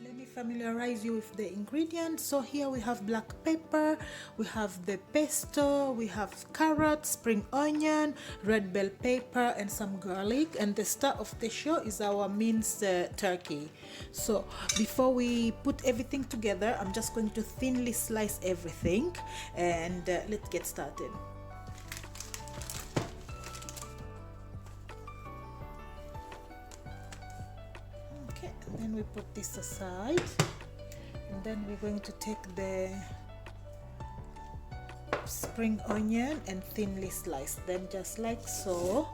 Let me familiarize you with the ingredients. So here we have black pepper, we have the pesto, we have carrot, spring onion, red bell pepper, and some garlic. And the star of the show is our minced turkey. So before we put everything together, I'm just going to thinly slice everything, and let's get started. And then we put this aside, and then we're going to take the spring onion and thinly slice them just like so.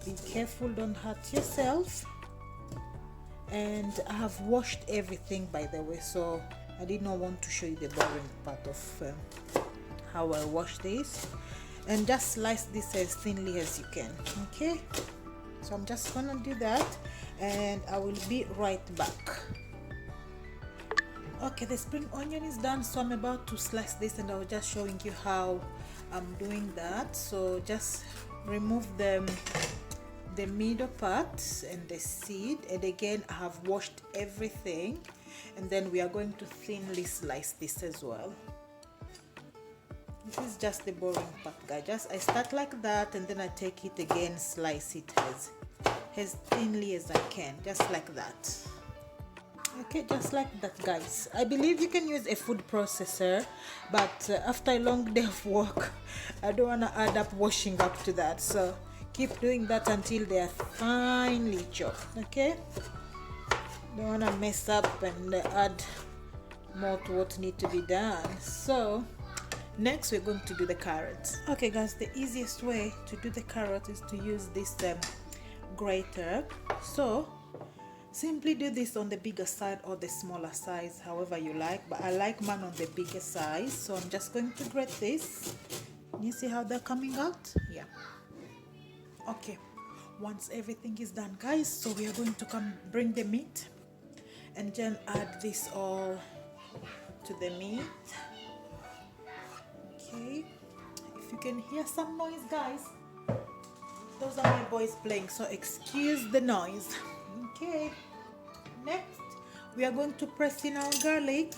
Be careful, don't hurt yourself. And I have washed everything, by the way, so I did not want to show you the boring part of how I wash this. And just slice this as thinly as you can. Okay, so I'm just gonna do that, and I will be right back. Okay, the spring onion is done, so I'm about to slice this, and I was just showing you how I'm doing that. So just remove the middle part and the seed, and again I have washed everything, and then we are going to thinly slice this as well. This is just the boring part, guys. I start like that, and then I take it again, slice it as thinly as I can, just like that. Okay, just like that, guys. I believe you can use a food processor, but after a long day of work, I don't want to add up washing up to that, so keep doing that until they are finely chopped. Okay, don't want to mess up and add more to what need to be done. So next we're going to do the carrots. Okay, guys, the easiest way to do the carrot is to use this grater. So simply do this on the bigger side or the smaller size, however you like, but I like mine on the bigger size. So I'm just going to grate this. You see how they're coming out? Yeah. Okay, once everything is done, guys, so we are going to come bring the meat and then add this all to the meat. Okay, if you can hear some noise, guys, those are my boys playing, so excuse the noise. Okay, next we are going to press in our garlic.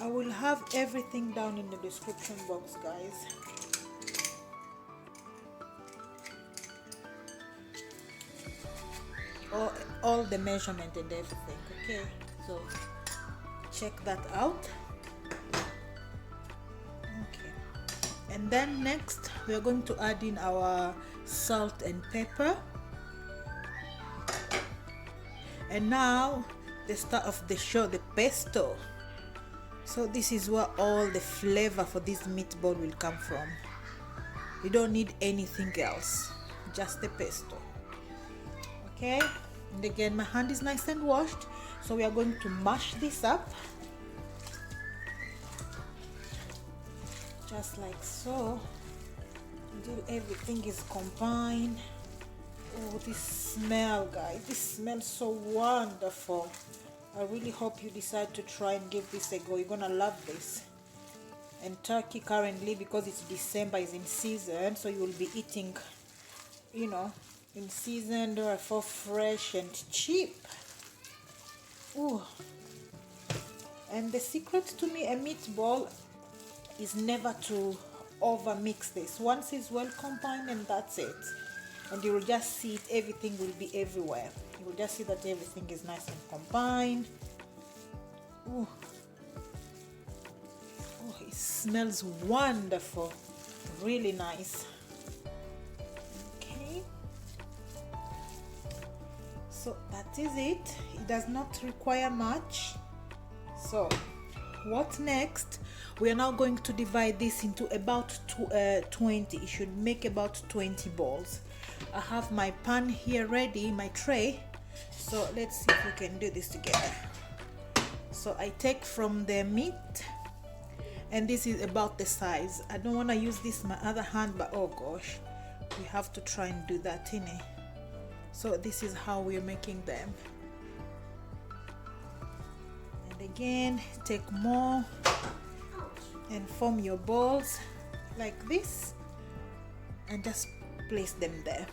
I will have everything down in the description box, guys. All the measurement and everything. Okay, so check that out. Okay, and then next we are going to add in our salt and pepper. And now the star of the show, the pesto. So this is where all the flavor for this meatball will come from. You don't need anything else, just the pesto. Okay, and again my hand is nice and washed, so we are going to mash this up just like so until everything is combined. Oh, this smell, guys, this smells so wonderful. I really hope you decide to try and give this a go. You're gonna love this. And turkey currently, because it's December, is in season, so you will be eating, you know, in season or for fresh and cheap. Ooh. And the secret to me a meatball is never to over mix this. Once it's well combined, and that's it. And you will just see it, everything will be everywhere. You will just see that everything is nice and combined. Ooh. Oh, it smells wonderful, really nice. Okay, so that is it. It does not require much. So what next? We are now going to divide this into about 20. It should make about 20 balls. I have my pan here ready, my tray, so let's see if we can do this together. So I take from the meat, and this is about the size. I don't want to use this my other hand, but oh gosh, we have to try and do that, innit? So this is how we're making them. And again, take more and form your balls like this, and just place them there.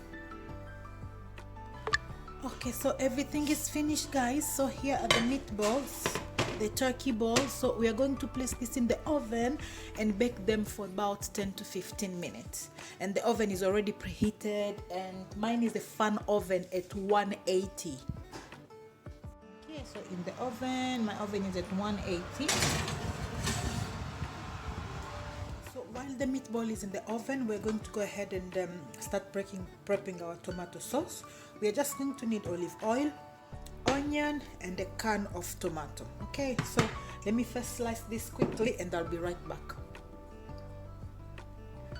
Okay, so everything is finished, guys. So here are the meatballs, the turkey balls. So we are going to place this in the oven and bake them for about 10 to 15 minutes. And the oven is already preheated, and mine is a fan oven at 180. Okay, so in the oven, my oven is at 180. So while the meatball is in the oven, we're going to go ahead and start prepping our tomato sauce. We are just going to need olive oil, onion, and a can of tomato. Okay, so let me first slice this quickly and I'll be right back.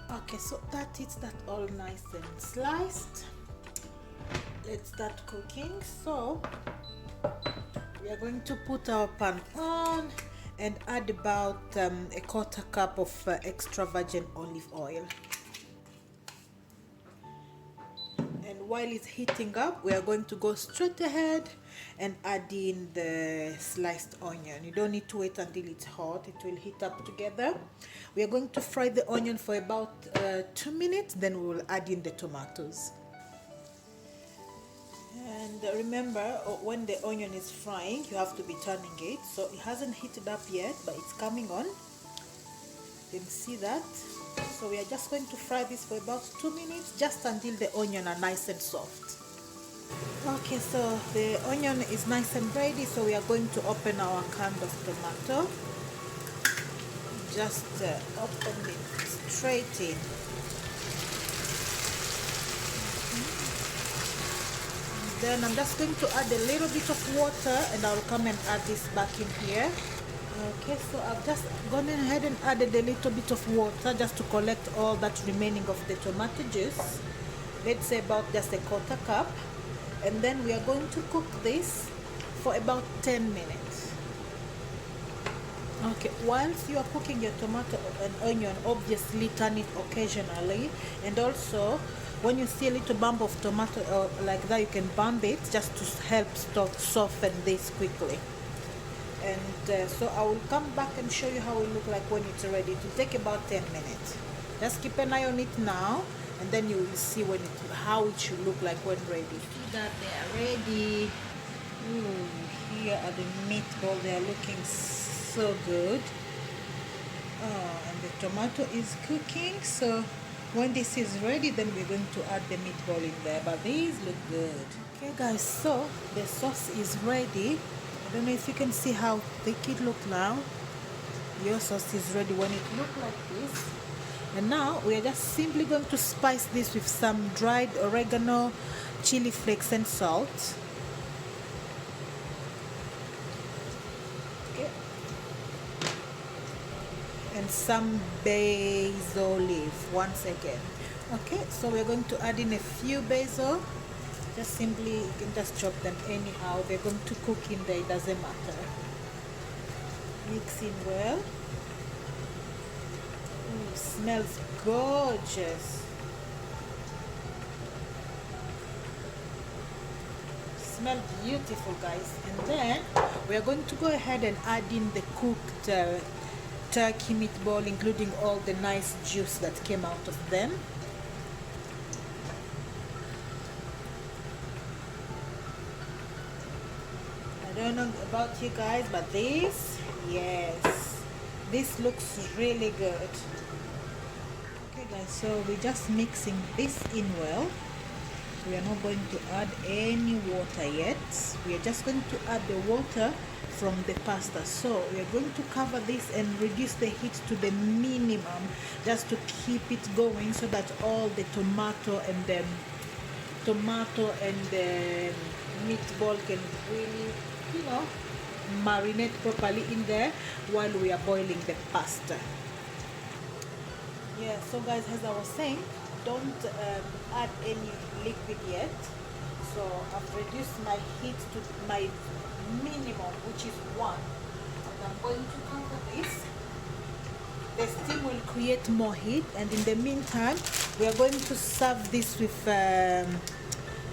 Okay, so that's that all nice and sliced. Let's start cooking. So we are going to put our pan on and add about a quarter cup of extra virgin olive oil. And while it's heating up, we are going to go straight ahead and add in the sliced onion. You don't need to wait until it's hot, it will heat up together. We are going to fry the onion for about 2 minutes, then we will add in the tomatoes. And remember, when the onion is frying, you have to be turning it. So it hasn't heated up yet, but it's coming on. You can see that. So we are just going to fry this for about 2 minutes, just until the onion are nice and soft. Okay, so the onion is nice and ready, so we are going to open our can of tomato. Just open it straight in. Then I'm just going to add a little bit of water, and I'll come and add this back in here. Okay, so I've just gone ahead and added a little bit of water just to collect all that remaining of the tomato juice. Let's say about just a quarter cup. And then we are going to cook this for about 10 minutes. Okay, whilst you are cooking your tomato and onion, obviously turn it occasionally, and also when you see a little bump of tomato like that, you can bump it just to help soften this quickly. And so I will come back and show you how it will look like when it's ready. It will take about 10 minutes. Just keep an eye on it now, and then you will see how it should look like when ready. See that they are ready. Ooh, here are the meatballs. They are looking so good. And the tomato is cooking. So when this is ready, then we're going to add the meatball in there. But these look good. Okay, guys. So the sauce is ready. I don't know if you can see how thick it looks now. Your sauce is ready when it looks like this. And now we are just simply going to spice this with some dried oregano, chili flakes, and salt. Okay. And some basil leaf once again. Okay, so we're going to add in a few basil. Just simply, you can just chop them anyhow. They're going to cook in there, it doesn't matter. Mix in well. Ooh, smells gorgeous. Smell beautiful, guys. And then we are going to go ahead and add in the cooked turkey meatball, including all the nice juice that came out of them. I don't know about you guys, but this, yes, this looks really good. Okay guys, so we're just mixing this in well. We are not going to add any water yet. We are just going to add the water from the pasta. So we are going to cover this and reduce the heat to the minimum, just to keep it going, so that all the tomato and the meatball can really, marinate properly in there while we are boiling the pasta. Yeah, so guys, as I was saying, don't add any liquid yet. So I've reduced my heat to my minimum, which is 1. And I'm going to cover this. The steam will create more heat, and in the meantime we are going to serve this with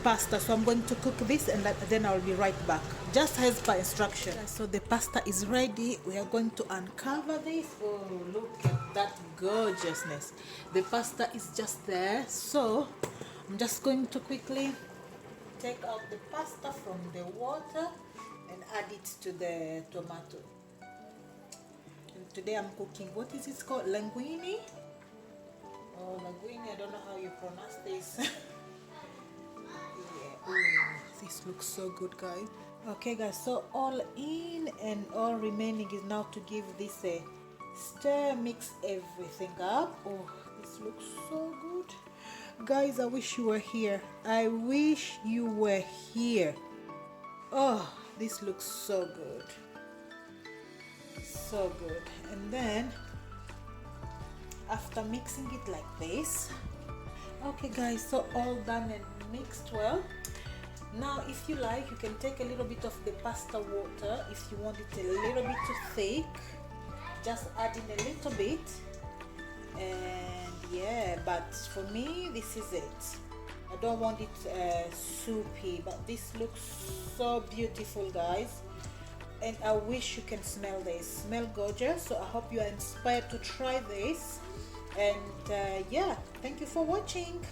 pasta. So I'm going to cook this, and then I'll be right back, just as per instruction. So the pasta is ready. We are going to uncover this. Oh, look at that gorgeousness. The pasta is just there. So I'm just going to quickly take out the pasta from the water and add it to the tomato. And today I'm cooking, what is it called? Linguine? Oh, linguine, I don't know how you pronounce this. Yeah. Ooh, this looks so good, guys. Okay guys, so all in and all remaining is now to give this a stir, mix everything up. Oh, this looks so good. Guys, I wish you were here. I wish you were here. Oh, this looks so good. So good. And then after mixing it like this, okay guys, so all done and mixed well. Now if you like, you can take a little bit of the pasta water if you want it a little bit too thick, just add in a little bit. And yeah, but for me this is it. I don't want it soupy, but this looks so beautiful, guys, and I wish you can smell this. Smell gorgeous. So I hope you are inspired to try this. And yeah, thank you for watching.